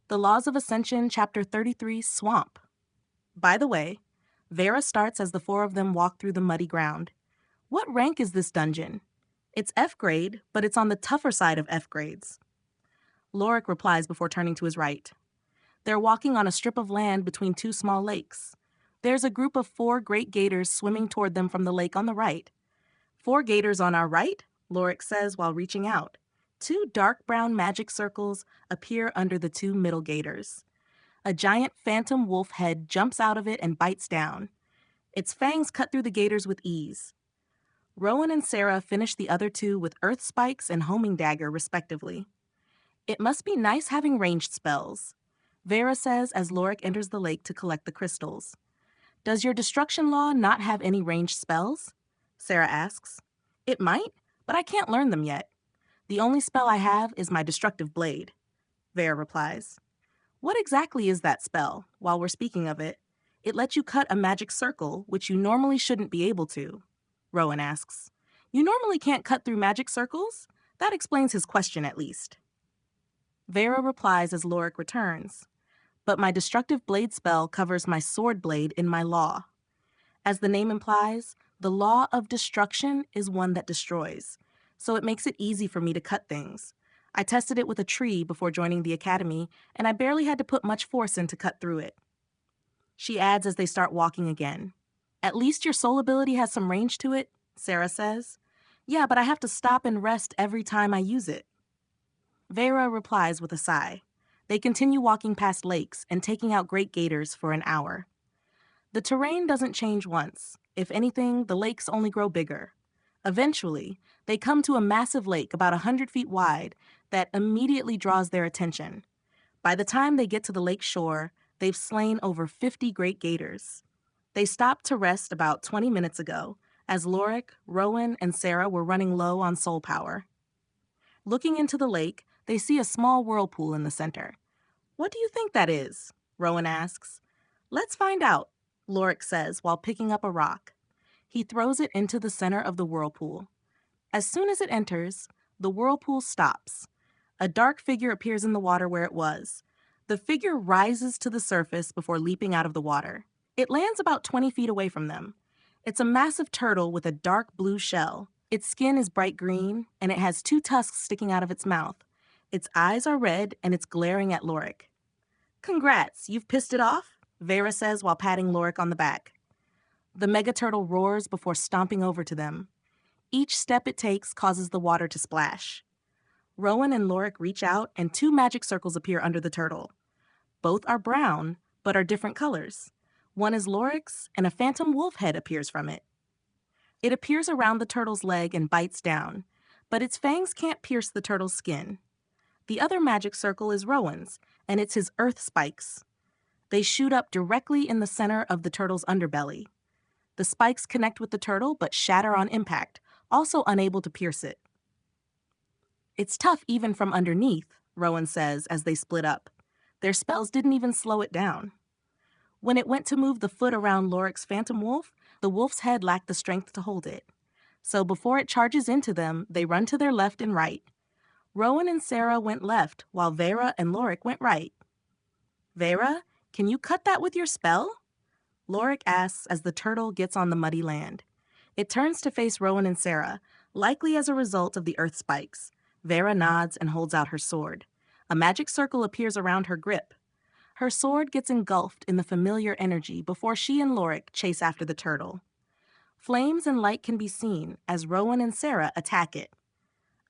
The Laws of Ascension, Chapter 33, Swamp. By the way, Vera starts as the four of them walk through the muddy ground. What rank is this dungeon? It's F grade, but it's on the tougher side of F grades. Lorik replies before turning to his right. They're walking on a strip of land between two small lakes. There's a group of 4 great gators swimming toward them from the lake on the right. 4 gators on our right, Lorik says while reaching out. 2 dark brown magic circles appear under the 2 middle gators. A giant phantom wolf head jumps out of it and bites down. Its fangs cut through the gators with ease. Rowan and Sarah finish the other 2 with earth spikes and homing dagger, respectively. It must be nice having ranged spells, Vera says as Lorik enters the lake to collect the crystals. Does your destruction law not have any ranged spells? Sarah asks. It might, but I can't learn them yet. The only spell I have is my destructive blade, Vera replies. What exactly is that spell? While we're speaking of it, it lets you cut a magic circle, which you normally shouldn't be able to, Rowan asks. You normally can't cut through magic circles? That explains his question at least. Vera replies as Lorik returns. But my destructive blade spell covers my sword blade in my law. As the name implies, the law of destruction is one that destroys, so it makes it easy for me to cut things. I tested it with a tree before joining the academy, and I barely had to put much force in to cut through it. She adds as they start walking again. At least your soul ability has some range to it, Sarah says. Yeah, but I have to stop and rest every time I use it. Vera replies with a sigh. They continue walking past lakes and taking out great gators for an hour. The terrain doesn't change once. If anything, the lakes only grow bigger. Eventually, they come to a massive lake about 100 feet wide that immediately draws their attention. By the time they get to the lake shore, they've slain over 50 great gators. They stopped to rest about 20 minutes ago, as Lorik, Rowan, and Sarah were running low on soul power. Looking into the lake, they see a small whirlpool in the center. What do you think that is? Rowan asks. Let's find out, Lorik says while picking up a rock. He throws it into the center of the whirlpool. As soon as it enters, the whirlpool stops. A dark figure appears in the water where it was. The figure rises to the surface before leaping out of the water. It lands about 20 feet away from them. It's a massive turtle with a dark blue shell. Its skin is bright green, and it has 2 tusks sticking out of its mouth. Its eyes are red, and it's glaring at Lorik. Congrats, you've pissed it off? Vera says while patting Lorik on the back. The mega turtle roars before stomping over to them. Each step it takes causes the water to splash. Rowan and Lorik reach out, and 2 magic circles appear under the turtle. Both are brown, but are different colors. One is Lorik's, and a phantom wolf head appears from it. It appears around the turtle's leg and bites down, but its fangs can't pierce the turtle's skin. The other magic circle is Rowan's, and it's his earth spikes. They shoot up directly in the center of the turtle's underbelly. The spikes connect with the turtle but shatter on impact, also unable to pierce it. It's tough even from underneath, Rowan says as they split up. Their spells didn't even slow it down. When it went to move the foot around Lorik's phantom wolf, the wolf's head lacked the strength to hold it. So before it charges into them, they run to their left and right. Rowan and Sarah went left, while Vera and Lorik went right. Vera, can you cut that with your spell? Lorik asks as the turtle gets on the muddy land. It turns to face Rowan and Sarah, likely as a result of the earth spikes. Vera nods and holds out her sword. A magic circle appears around her grip. Her sword gets engulfed in the familiar energy before she and Lorik chase after the turtle. Flames and light can be seen as Rowan and Sarah attack it.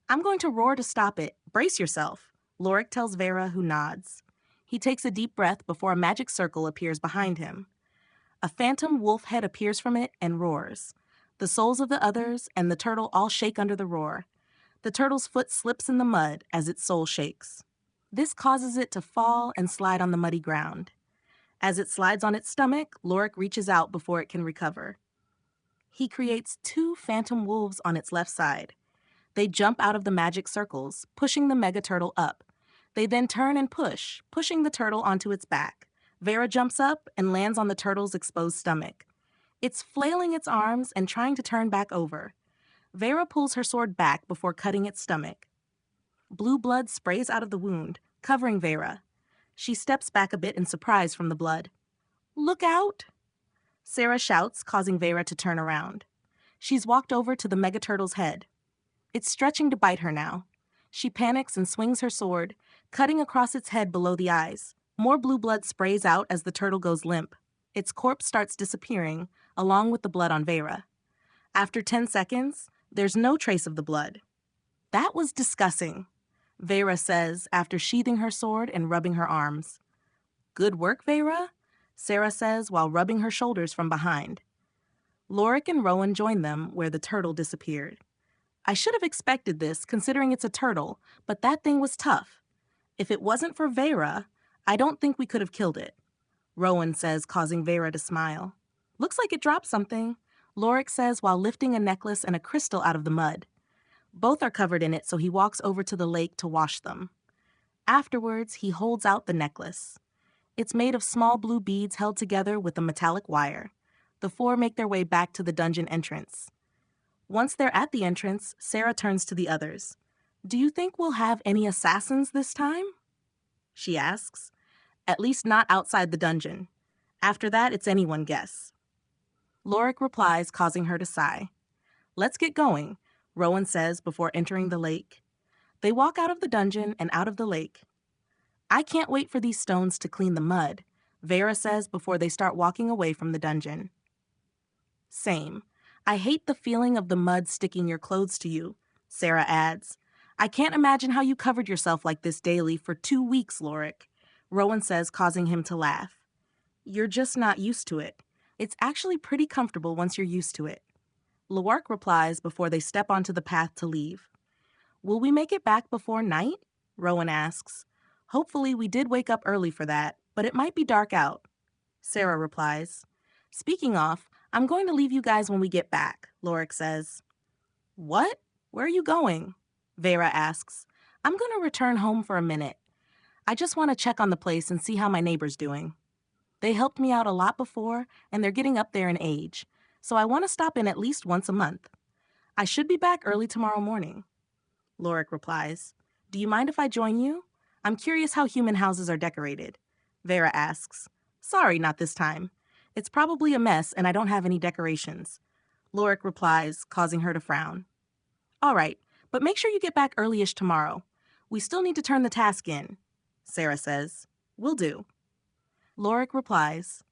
I'm going to roar to stop it. Brace yourself, Lorik tells Vera, who nods. He takes a deep breath before a magic circle appears behind him. A phantom wolf head appears from it and roars. The souls of the others and the turtle all shake under the roar. The turtle's foot slips in the mud as its soul shakes. This causes it to fall and slide on the muddy ground. As it slides on its stomach, Lorik reaches out before it can recover. He creates 2 phantom wolves on its left side. They jump out of the magic circles, pushing the mega turtle up. They then turn and push, pushing the turtle onto its back. Vera jumps up and lands on the turtle's exposed stomach. It's flailing its arms and trying to turn back over. Vera pulls her sword back before cutting its stomach. Blue blood sprays out of the wound, covering Vera. She steps back a bit in surprise from the blood. "Look out!" Sarah shouts, causing Vera to turn around. She's walked over to the megaturtle's head. It's stretching to bite her now. She panics and swings her sword, cutting across its head below the eyes. More blue blood sprays out as the turtle goes limp. Its corpse starts disappearing, along with the blood on Vera. After 10 seconds, there's no trace of the blood. "That was disgusting," Vera says after sheathing her sword and rubbing her arms. "Good work, Vera," Sarah says while rubbing her shoulders from behind. Lorik and Rowan join them where the turtle disappeared. "I should have expected this, considering it's a turtle, but that thing was tough. If it wasn't for Vera, I don't think we could have killed it," Rowan says, causing Vera to smile. "Looks like it dropped something," Lorik says while lifting a necklace and a crystal out of the mud. Both are covered in it, so he walks over to the lake to wash them. Afterwards, he holds out the necklace. It's made of small blue beads held together with a metallic wire. The four make their way back to the dungeon entrance. Once they're at the entrance, Sarah turns to the others. "Do you think we'll have any assassins this time?" she asks. "At least not outside the dungeon. After that, it's anyone's guess." Lorik replies, causing her to sigh. "Let's get going," Rowan says before entering the lake. They walk out of the dungeon and out of the lake. "I can't wait for these stones to clean the mud," Vera says before they start walking away from the dungeon. "Same. I hate the feeling of the mud sticking your clothes to you," Sarah adds. "I can't imagine how you covered yourself like this daily for 2 weeks, Lorik," Rowan says, causing him to laugh. "You're just not used to it. It's actually pretty comfortable once you're used to it." Lorik replies before they step onto the path to leave. "Will we make it back before night?" Rowan asks. "Hopefully we did wake up early for that, but it might be dark out." Sarah replies. "Speaking of, I'm going to leave you guys when we get back," Lorik says. "What? Where are you going?" Vera asks. "I'm going to return home for a minute. I just want to check on the place and see how my neighbor's doing. They helped me out a lot before, and they're getting up there in age, so I want to stop in at least once a month. I should be back early tomorrow morning." Lorik replies. "Do you mind if I join you? I'm curious how human houses are decorated." Vera asks. "Sorry, not this time. It's probably a mess and I don't have any decorations." Lorik replies, causing her to frown. "All right, but make sure you get back early-ish tomorrow. We still need to turn the task in," Sarah says. "Will do." Lorik replies.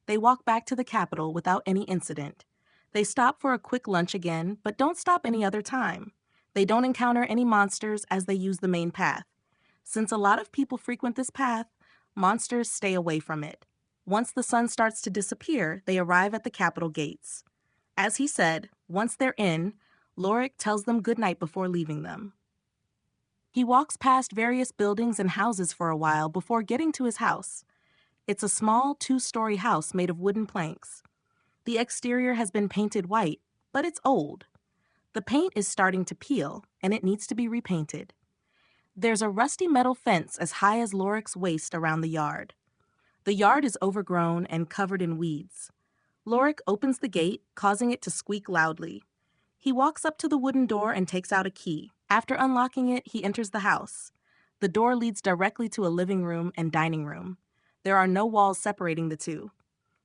They walk back to the capital without any incident. They stop for a quick lunch again, but don't stop any other time. They don't encounter any monsters as they use the main path. Since a lot of people frequent this path, monsters stay away from it. Once the sun starts to disappear, they arrive at the capital gates. As he said, once they're in, Lorik tells them goodnight before leaving them. He walks past various buildings and houses for a while before getting to his house. It's a small 2-story house made of wooden planks. The exterior has been painted white, but it's old. The paint is starting to peel, and it needs to be repainted. There's a rusty metal fence as high as Lorik's waist around the yard. The yard is overgrown and covered in weeds. Lorik opens the gate, causing it to squeak loudly. He walks up to the wooden door and takes out a key. After unlocking it, he enters the house. The door leads directly to a living room and dining room. There are no walls separating the two.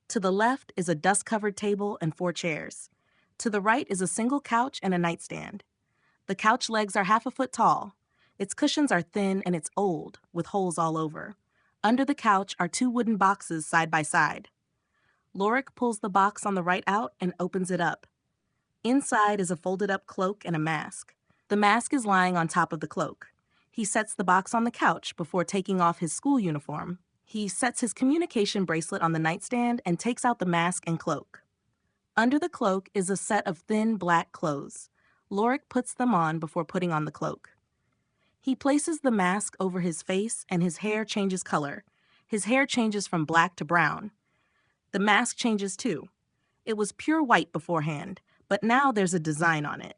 To the left is a dust-covered table and 4 chairs. To the right is a single couch and a nightstand. The couch legs are half a foot tall. Its cushions are thin and it's old, with holes all over. Under the couch are 2 wooden boxes side by side. Lorik pulls the box on the right out and opens it up. Inside is a folded-up cloak and a mask. The mask is lying on top of the cloak. He sets the box on the couch before taking off his school uniform. He sets his communication bracelet on the nightstand and takes out the mask and cloak. Under the cloak is a set of thin black clothes. Lorik puts them on before putting on the cloak. He places the mask over his face and his hair changes color. His hair changes from black to brown. The mask changes too. It was pure white beforehand, but now there's a design on it.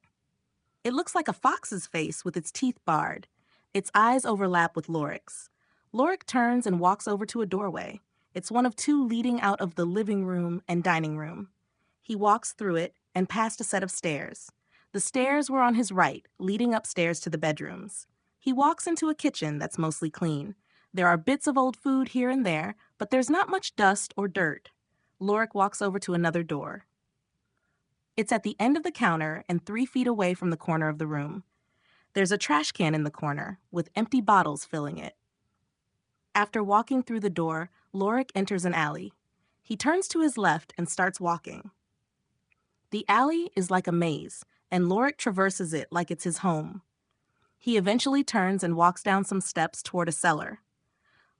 It looks like a fox's face with its teeth barred. Its eyes overlap with Lorik's. Lorik turns and walks over to a doorway. It's one of 2 leading out of the living room and dining room. He walks through it and past a set of stairs. The stairs were on his right, leading upstairs to the bedrooms. He walks into a kitchen that's mostly clean. There are bits of old food here and there, but there's not much dust or dirt. Lorik walks over to another door. It's at the end of the counter and 3 feet away from the corner of the room. There's a trash can in the corner, with empty bottles filling it. After walking through the door, Lorik enters an alley. He turns to his left and starts walking. The alley is like a maze, and Lorik traverses it like it's his home. He eventually turns and walks down some steps toward a cellar.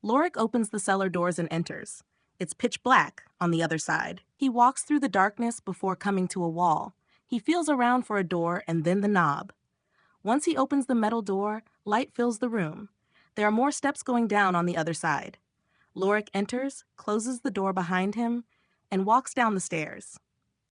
Lorik opens the cellar doors and enters. It's pitch black on the other side. He walks through the darkness before coming to a wall. He feels around for a door and then the knob. Once he opens the metal door, light fills the room. There are more steps going down on the other side. Lorik enters, closes the door behind him, and walks down the stairs.